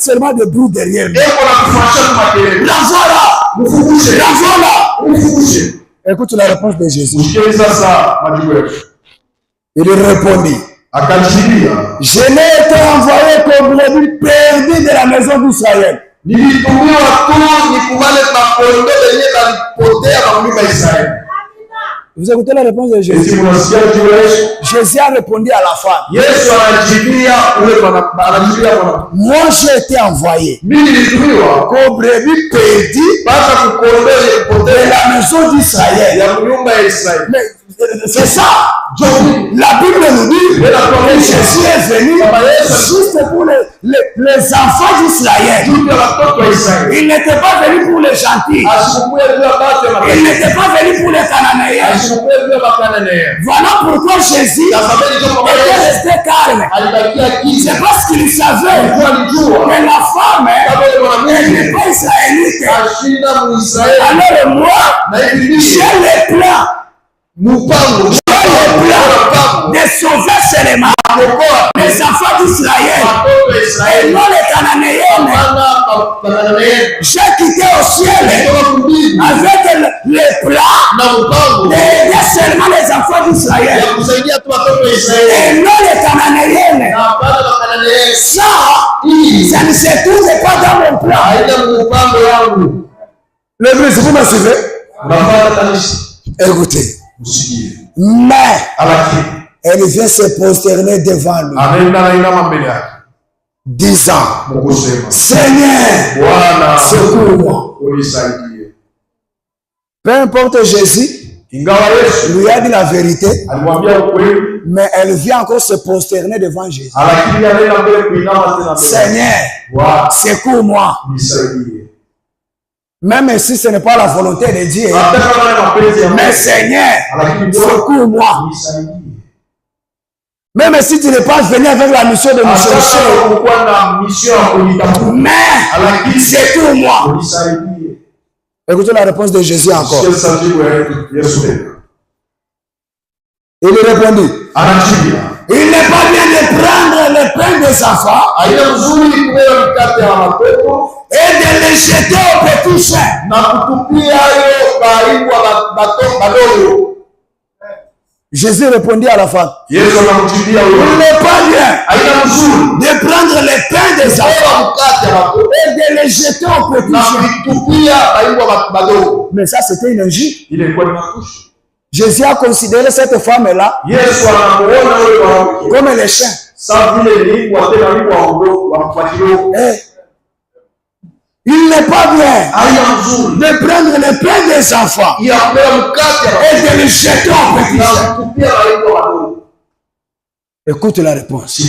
seulement debout derrière lui. La voilà. Écoute la réponse de Jésus. Il répondit. Je n'ai été envoyé comme brebis perdu de la maison d'Israël. Vous écoutez la réponse de Jésus. Jésus a répondu à la femme. Moi j'ai été envoyé comme brebis perdu de la maison d'Israël. Mais c'est ça. La Bible nous dit que Jésus est venu juste pour les enfants d'Israël. Il n'était pas venu pour les gentils. Il n'était pas venu pour les Cananéens. Voilà pourquoi Jésus était resté calme. C'est parce qu'il savait que la femme n'est pas israélite. Alors moi, j'ai les plans. De sauver seulement les enfants d'Israël et non les Cananéens. J'ai quitté au ciel avec les plans d'aider seulement les enfants d'Israël et non les Cananéens. Ça ne se trouve pas dans mon plan. L'église, vous me suivez? Écoutez. Mais elle vient se prosterner devant lui, disant, Seigneur, secours-moi. Peu importe Jésus, lui a dit la vérité, mais elle vient encore se prosterner devant Jésus. Seigneur, secours-moi. Même si ce n'est pas la volonté de Dieu, mais Seigneur, secours-moi. Même si tu n'es pas venu avec la mission de nous chercher, mais secours-moi. Écoutez la réponse de Jésus encore. Il répondit, il n'est pas bien de prendre le pain des enfants et de les jeter au petit chien. Jésus répondit à la femme, il n'est pas bien de prendre le pain des enfants et de les jeter au petit chien. Mais ça, c'était une injure. Jésus a considéré cette femme-là comme les chiens. Il n'est pas bien de prendre le pain des enfants et de les jeter au petit chien. Écoute la réponse.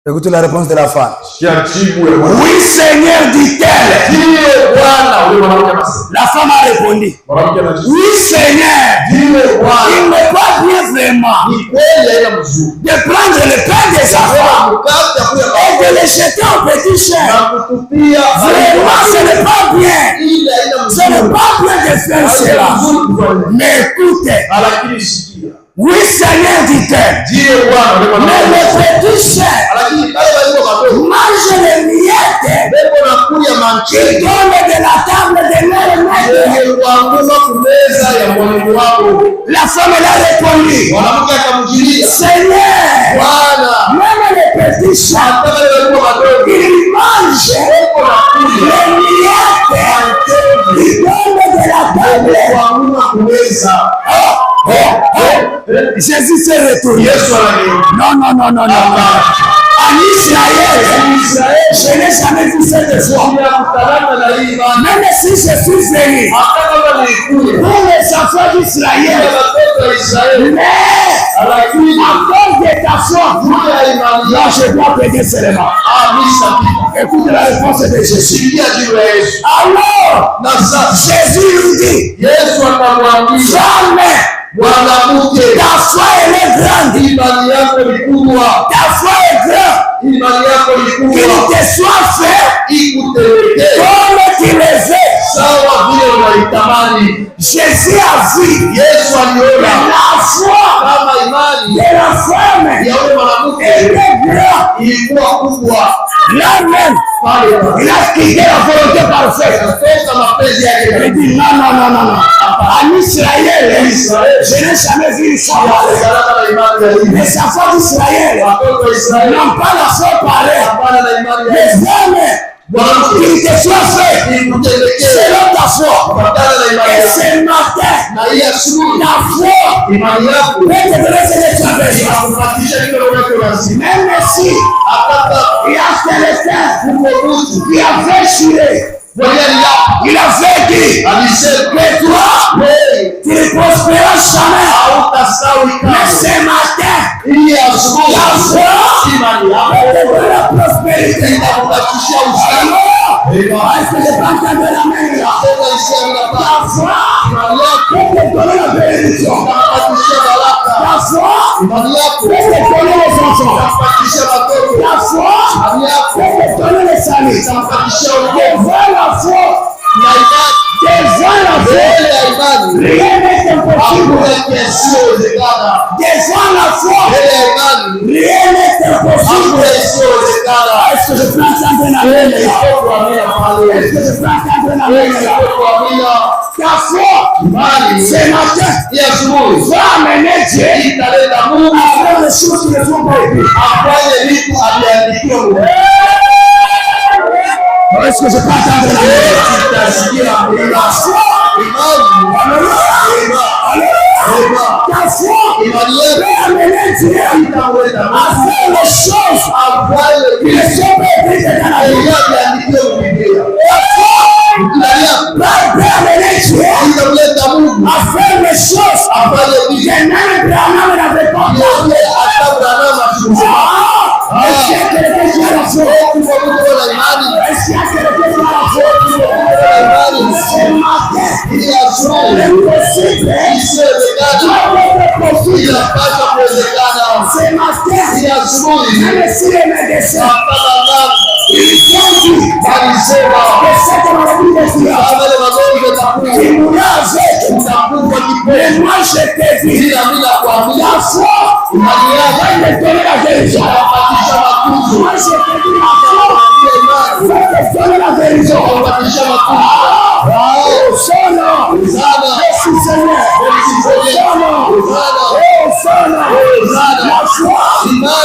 Écoutez la réponse de la femme. Oui, Seigneur, dit-elle. La femme a répondu. Oui, Seigneur. Il n'est pas bien vraiment de prendre le pain des enfants et de les jeter au petit chien. Vraiment, ce n'est pas bien. Ce n'est pas bien de faire cela. Mais écoutez. Oui, Seigneur, dit-elle. Mais le petit chien mange les miettes qui tombent de la table de leur maître. La femme a répondu, Seigneur, même les petits chiens, ils mangent les miettes qui tombent de la table. Jésus s'est retourné. Non. En Israël, je n'ai jamais vu cette foi. Même si je suis venu pour les enfants d'Israël, mais à cause de ta foi, là je dois payer seulement. Écoute la réponse de Jésus. Alors, Jésus lui dit, jamais. Ta foi elle est grande. Ta foi est grande. Qu'il te soit fait comme tu le veux. Jésus a vu la foi de la femme était grand. ilikuwa kubwa. Là même, il a quitté la volonté parfaite. Il dit non. En Israël, je n'ai jamais vu une foi pareille. Mais sa foi d'Israël n'ont pas la foi pareille. Les hommes qu'il te soit fait selon ta foi. Et ce matin, la foi peut te donner ce que tu as besoin. Même si il y a quelqu'un qui a fait chier, il a fait dire que toi, tu ne prospéras jamais. Mais ce matin, la foi peut te donner la prospérité. Est-ce que je peux entendre la main là? La foi peut te donner la bénédiction. La foi peut te donner les enfants. La foi peut te donner les saluts. Devant la foi, rien n'est impossible. Devant la foi, rien n'est impossible. Est-ce que je peux entendre la main là? Est-ce que je peux entendre la main là? Ta foi, ce matin, va amener Dieu à faire les choses qui ne sont pas écrites. Est-ce que je peux entendre la foi? Ta foi peut amener Dieu à faire les choses qui ne sont pas écrites dans la Bible. Ta foi peut amener Dieu à faire les choses que même Abraham n'avait pas fait. Est-ce qu'il y a quelqu'un qui a la foi? Est-ce qu'il y a quelqu'un qui a la foi? Ce matin, l'impossible doit être possible. Ce matin, même si les médecins ils sont dit que cette maladie qui mourra avec, mais moi je te dis, la foi va te donner la guérison. Moi je te dis, la foi va te donner la guérison. Oh Seigneur, merci Seigneur. Oh Seigneur, la foi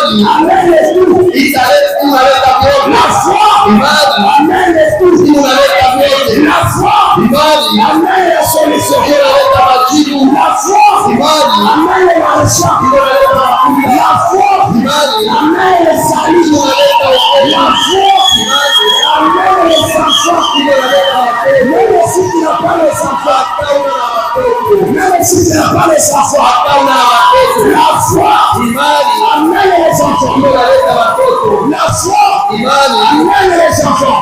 amène les tout. La foi amène les tout. La foi amène les solutions. La foi amène les marchands. La foi amène les saluts. La foi amène les enfants. Même si tu n'as pas les enfants, même si tu n'as pas les enfants, la foi amène les enfants. La foi amène les enfants.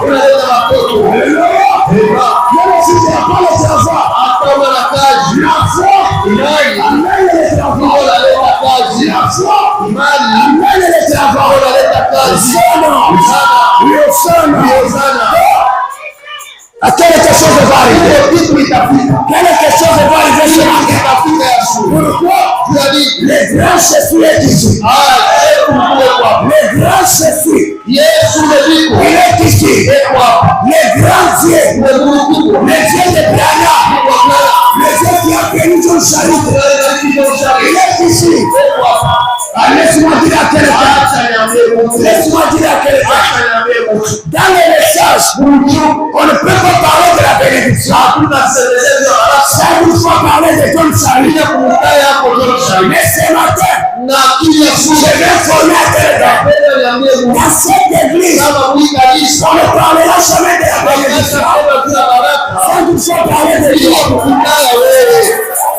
Alléluia. Même si tu n'as pas les enfants, la foi amène les enfants. La foi amène les enfants. Quelque chose va arriver. Quelque chose va arriver sur la terre. Pourquoi? Les grands chefs ici. Les grands chefs, il est ici. Les grands dieux, les dieux de Brana, les dieux qui a béni ton salut, il est ici. Laisse-moi dire à quelqu'un. Laisse-moi dire à quelqu'un. Dans les messages, on ne peut pas parler de la bénédiction. Ça nous faut parler de ton salut. Mais ce matin, je vais former à quelqu'un. Dans cette église, on ne parlera jamais de la bénédiction. Ça nous faut parler de Dieu.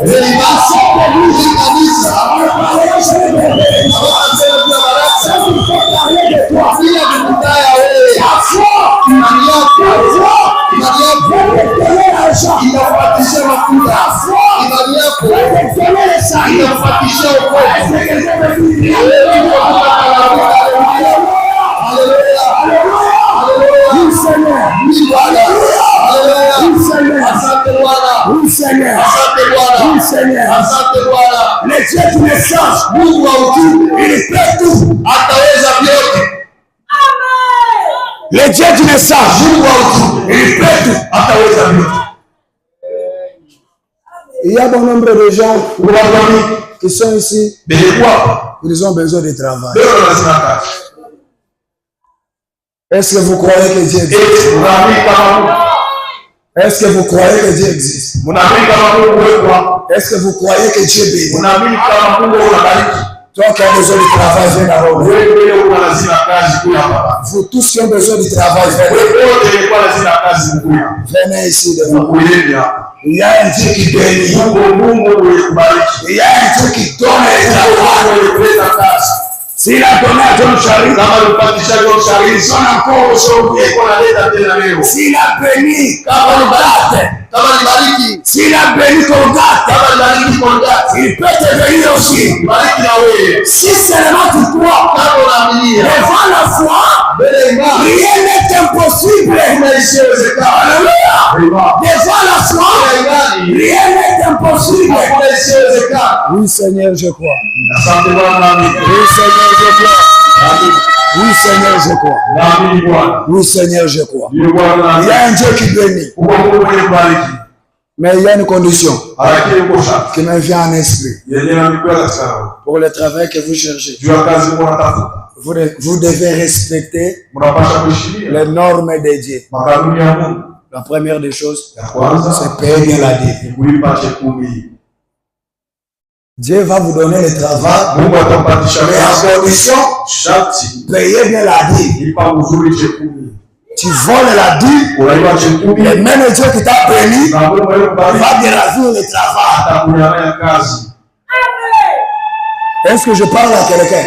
Dans cette église, on ne parlera jamais de la bénédiction. Ça nous faut parler de toi. La foi, va te donner l'argent. La foi va te donner le salut. Est-ce que quelqu'un veut dire Alléluia. Oui Seigneur. Oui Seigneur. Oui Seigneur. Oui Seigneur. Le Dieu qui me change, il peut tout. Le Dieu du message, il peut tout. Il y a bon nombre de gens qui sont ici. Ils ont besoin de travail. Est-ce que vous croyez que Dieu existe? Est-ce que vous croyez que Dieu existe? Est-ce que vous croyez que Dieu bénit? Toi qui as besoin de travail, viens d'abord. Vous tous qui avez besoin de travail, venez ici devant. Il y a un Dieu qui bénit. Il y a un Dieu qui donne le travail. S'il a donné à John Charlie, ils sont encore aujourd'hui. S'il a béni Colgate, s'il a béni Colgate, il peut te bénir aussi. Si seulement tu crois, devant la foi, rien n'est impossible. Alléluia. Devant la foi, rien n'est impossible. Oui, Seigneur, je crois. Oui, Seigneur, je crois. Oui, Seigneur, je crois. Oui, Seigneur, je crois. Il y a un Dieu qui bénit. Mais il y a une condition qui me vient en esprit. Pour le travail que vous cherchez, vous devez respecter les normes de Dieu. La première des choses, c'est payer bien la dîme. Dieu va vous donner le travail, mais en condition, payez bien la dîme. Tu voles la dîme, et même Dieu qui t'a béni va déravir le travail. Est-ce que je parle à quelqu'un?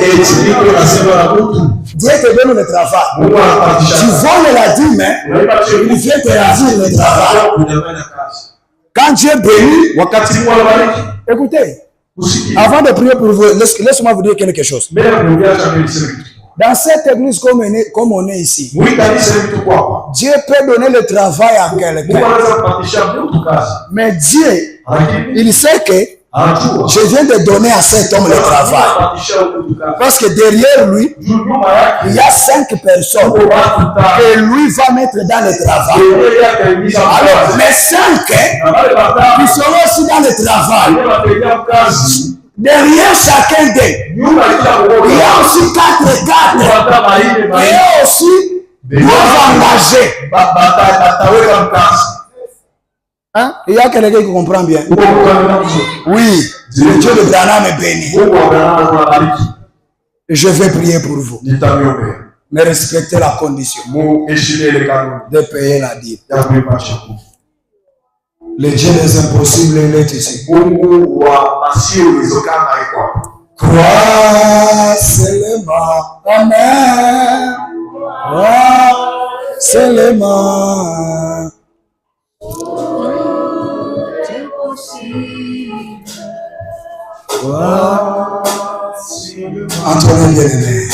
Dieu te donne le travail. Tu voles la dîme, il vient te ravir le travail. Quand Dieu bénit, écoutez. Avant de prier pour vous, laisse-moi vous dire quelque chose. Dans cette église comme on est ici, Dieu peut donner le travail à quelqu'un. Mais Dieu, il sait que je viens de donner à cet homme le travail. Parce que derrière lui, il y a 5 personnes que lui va mettre dans le travail. Alors, les 5 qui seront aussi dans le travail, derrière chacun d'eux, il y a aussi 4 et aussi doivent engager. Hein? Il y a quelqu'un qui comprend bien. Oui, le Dieu de Branham est béni. Je vais prier pour vous. Mais respectez la condition de payer la dîme. Le Dieu des impossibles, il est ici. Crois seulement. Amen. Crois seulement. Antoine bien-aimé.